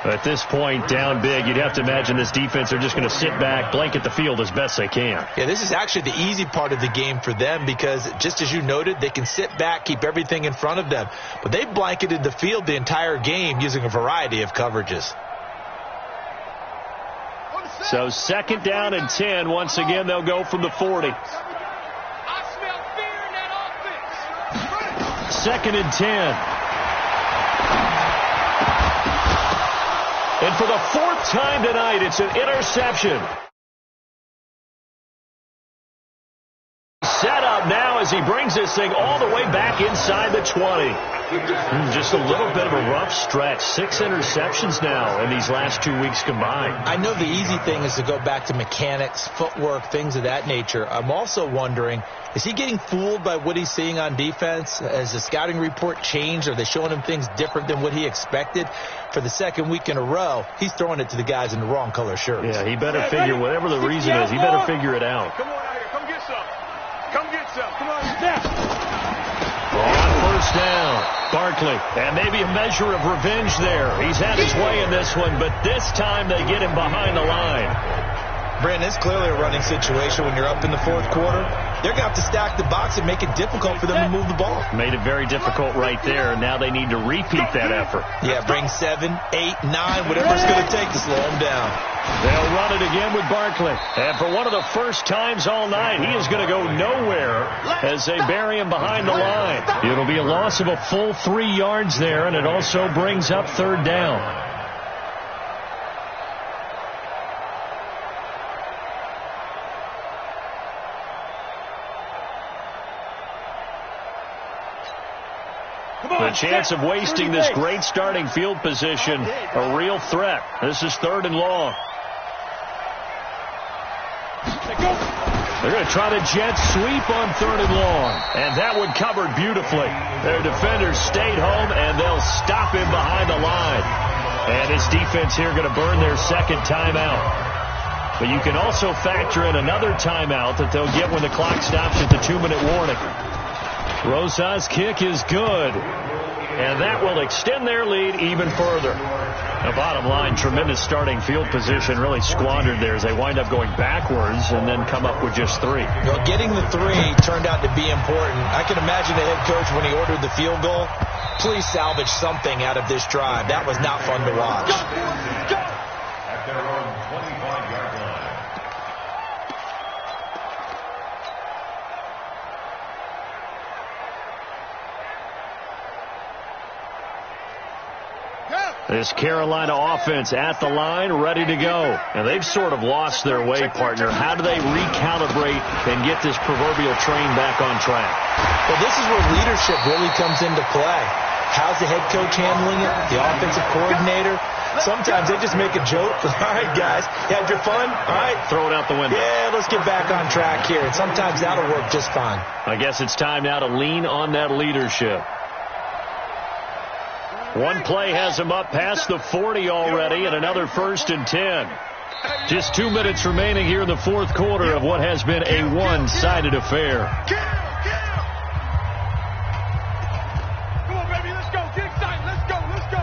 At this point, down big, you'd have to imagine this defense are just going to sit back, blanket the field as best they can. Yeah, this is actually the easy part of the game for them because, just as you noted, they can sit back, keep everything in front of them. But they blanketed the field the entire game using a variety of coverages. So second down and 10. Once again, they'll go from the 40. I smell fear in that offense. Second and 10. And for the 4th time tonight, it's an interception. Set up now as he brings this thing all the way back inside the 20. Just a little bit of a rough stretch. 6 interceptions now in these last 2 weeks combined. I know the easy thing is to go back to mechanics, footwork, things of that nature. I'm also wondering, is he getting fooled by what he's seeing on defense? Has the scouting report changed? Are they showing him things different than what he expected? For the 2nd week in a row, he's throwing it to the guys in the wrong color shirts. Yeah, he better figure, whatever the reason is, he better figure it out. Come on out here. Come get some. Come get some. Come on, snap. On first down, Barkley. And maybe a measure of revenge there. He's had his way in this one, but this time they get him behind the line. Brandon, it's clearly a running situation when you're up in the 4th quarter. They're going to have to stack the box and make it difficult for them to move the ball. Made it very difficult right there, and now they need to repeat that effort. Yeah, bring 7, 8, 9, whatever it's going to take to slow them down. They'll run it again with Barkley. And for one of the first times all night, he is going to go nowhere as they bury him behind the line. It'll be a loss of a full 3 yards there, and it also brings up 3rd down. The chance of wasting this great starting field position, a real threat. This is 3rd and long. They're going to try the jet sweep on 3rd and long. And that one covered beautifully. Their defenders stayed home, and they'll stop him behind the line. And this defense here going to burn their 2nd timeout. But you can also factor in another timeout that they'll get when the clock stops at the 2-minute warning. Rosa's kick is good, and that will extend their lead even further. The bottom line, tremendous starting field position, really squandered there as they wind up going backwards and then come up with just 3. Well, getting the 3 turned out to be important. I can imagine the head coach when he ordered the field goal, please salvage something out of this drive. That was not fun to watch. At their own 25-yard line. This Carolina offense at the line, ready to go. And they've sort of lost their way, partner. How do they recalibrate and get this proverbial train back on track? Well, this is where leadership really comes into play. How's the head coach handling it? The offensive coordinator? Sometimes they just make a joke. All right, guys, you had your fun? All right. Throw it out the window. Yeah, let's get back on track here. And sometimes that'll work just fine. I guess it's time now to lean on that leadership. One play has him up past the 40 already, and another 1st and 10. Just 2 minutes remaining here in the 4th quarter of what has been a one-sided affair. Come on, baby, let's go. Get excited. Let's go. Let's go.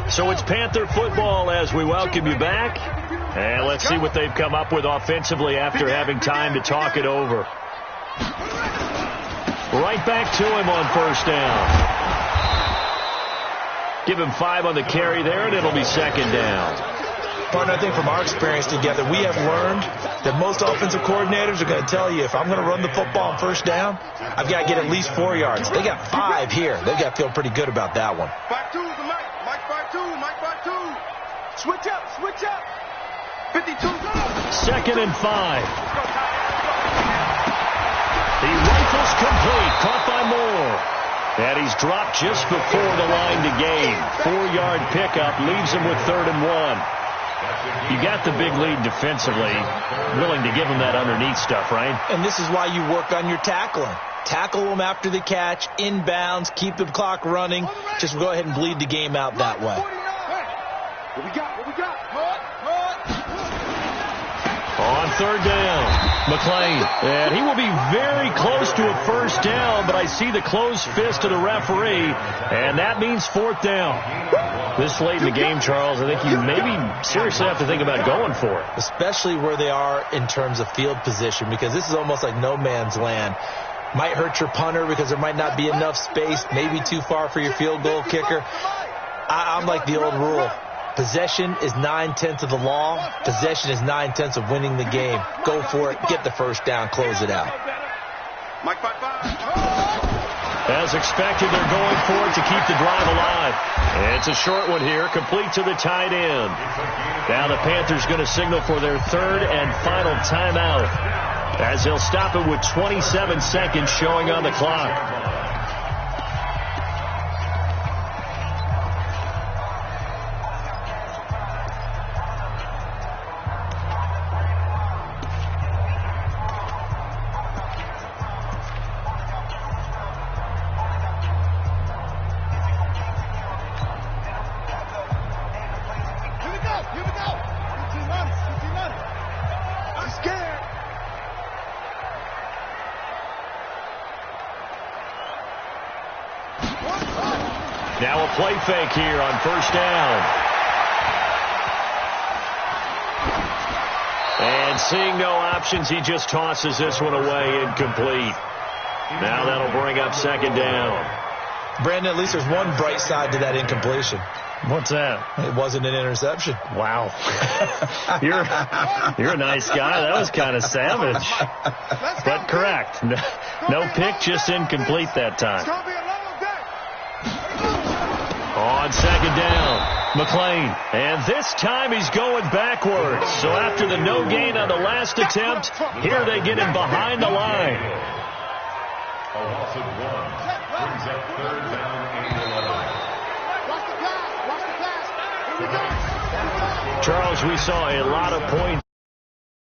So it's Panther football as we welcome you back. And let's see what they've come up with offensively after having time to talk it over. Right back to him on first down. Give him 5 on the carry there, and it'll be second down. Partner, I think from our experience together, we have learned that most offensive coordinators are going to tell you, if I'm going to run the football on first down, I've got to get at least 4 yards. They got 5 here. They've got to feel pretty good about that one. 5-2 is the Mike. Mike 5-2. Mike 5-2. Switch up. Switch up. 52. Second and 5. He rifles complete. Caught by Moore. And he's dropped just before the line to gain. 4-yard pickup leaves him with 3rd and 1. You got the big lead defensively, willing to give him that underneath stuff, right? And this is why you work on your tackling. Tackle them after the catch, inbounds, keep the clock running. Just go ahead and bleed the game out that way. What we got? What we got? On 3rd down, McClain. And he will be very close to a first down, but I see the closed fist of the referee, and that means 4th down. This late in the game, Charles, I think you maybe seriously have to think about going for it. Especially where they are in terms of field position, because this is almost like no man's land. Might hurt your punter because there might not be enough space, maybe too far for your field goal kicker. I'm like the old rule. Possession is 9/10 of the law. Possession is 9/10 of winning the game. Go for it. Get the first down. Close it out. Mike 5-5. As expected, they're going for it to keep the drive alive. And it's a short one here, complete to the tight end. Now the Panthers going to signal for their 3rd and final timeout, as they'll stop it with 27 seconds showing on the clock. Now a play fake here on first down. And seeing no options, he just tosses this one away, incomplete. Now that'll bring up 2nd down. Brandon, at least there's one bright side to that incompletion. What's that? It wasn't an interception. Wow. You're a nice guy. That was kind of savage. But correct. No pick, just incomplete that time. On 2nd down, McClain. And this time he's going backwards. So after the no gain on the last attempt, here they get him behind the line. A loss of 1 brings up 3rd down and 11. Charles, we saw a lot of points